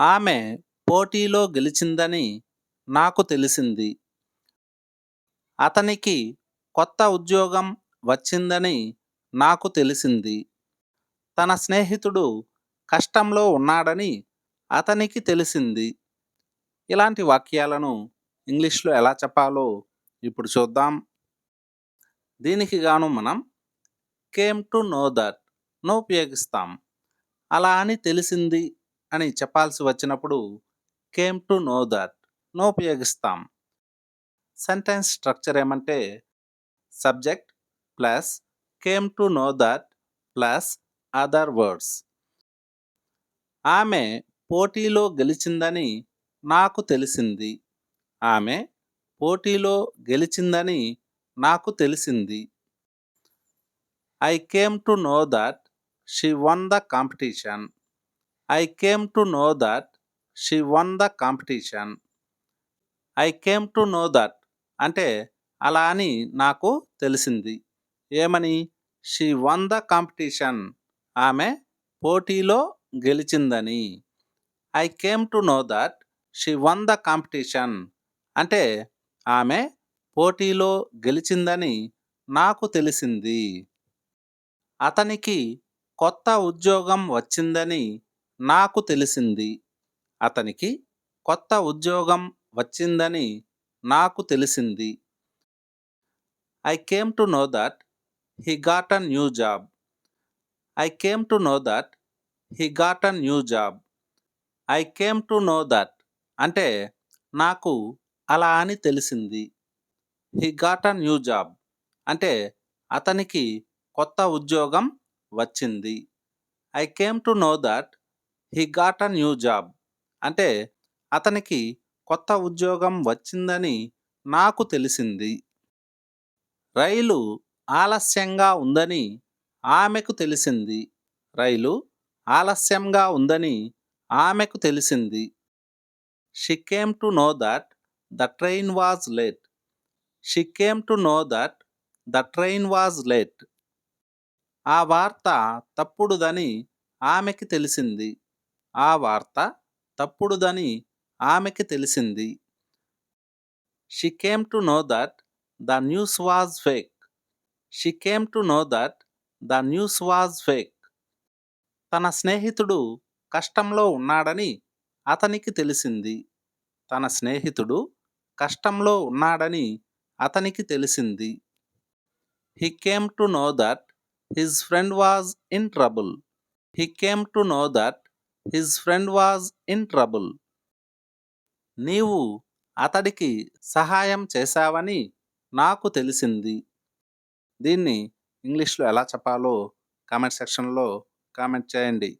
ఆమె పోటీలో గెలిచిందని నాకు తెలిసింది. అతనికి కొత్త ఉద్యోగం వచ్చిందని నాకు తెలిసింది. తన స్నేహితుడు కష్టంలో ఉన్నాడని అతనికి తెలిసింది. ఇలాంటి వాక్యాలను ఇంగ్లీష్లో ఎలా చెప్పాలో ఇప్పుడు చూద్దాం. దీనికి గాను మనం కేమ్ టు నో దట్ ను ఉపయోగిస్తాం. అలా అని తెలిసింది అని చెప్పాల్సి వచ్చినప్పుడు కేమ్ టు నో దట్ ను ఉపయోగిస్తాం. సెంటెన్స్ స్ట్రక్చర్ ఏమంటే subject plus came to know that plus other words. ఆమె పోటీలో గెలిచిందని నాకు తెలిసింది. ఆమె పోటీలో గెలిచిందని నాకు తెలిసింది. I came to know that she won the competition. I came to know that she won the competition. I came to know that అంటే అలా అని నాకు తెలిసింది. ఏమని? She won the competition. ఆమె పోటీలో గెలిచిందని. I came to know that she won the competition. అంటే ఆమె పోటీలో గెలిచిందని నాకు తెలిసింది. అతనికి కొత్త ఉద్యోగం వచ్చిందని నాకు తెలిసింది. అతనికి కొత్త ఉద్యోగం వచ్చిందని నాకు తెలిసింది. I came to know that he got a new job. I came to know that he got a new job. I came to know that అంటే నాకు అలా అని తెలిసింది. He got a new job అంటే అతనికి కొత్త ఉద్యోగం వచ్చింది. I came to know that he got a new job అంటే అతనికి కొత్త ఉద్యోగం వచ్చిందని నాకు తెలిసింది. రైలు ఆలస్యంగా ఉందని ఆమెకు తెలిసింది. రైలు ఆలస్యంగా ఉందని ఆమెకు తెలిసింది. She came to know that the train was late. She came to know that the train was late. ఆ వార్త తప్పుడుదని ఆమెకి తెలిసింది. ఆ వార్త తప్పుడుదని ఆమెకి తెలిసింది. She came to know that the news was fake. She came to know that the news was fake. తన స్నేహితుడు కష్టంలో ఉన్నాడని అతనికి తెలిసింది. తన స్నేహితుడు కష్టంలో ఉన్నాడని అతనికి తెలిసింది. He came to know that his friend was in trouble. He came to know that his friend was in trouble. నీవు అతడికి సహాయం చేశావని నాకు తెలిసింది. దీన్ని ఇంగ్లీష్లో ఎలా చెప్పాలో కామెంట్ సెక్షన్లో కామెంట్ చేయండి.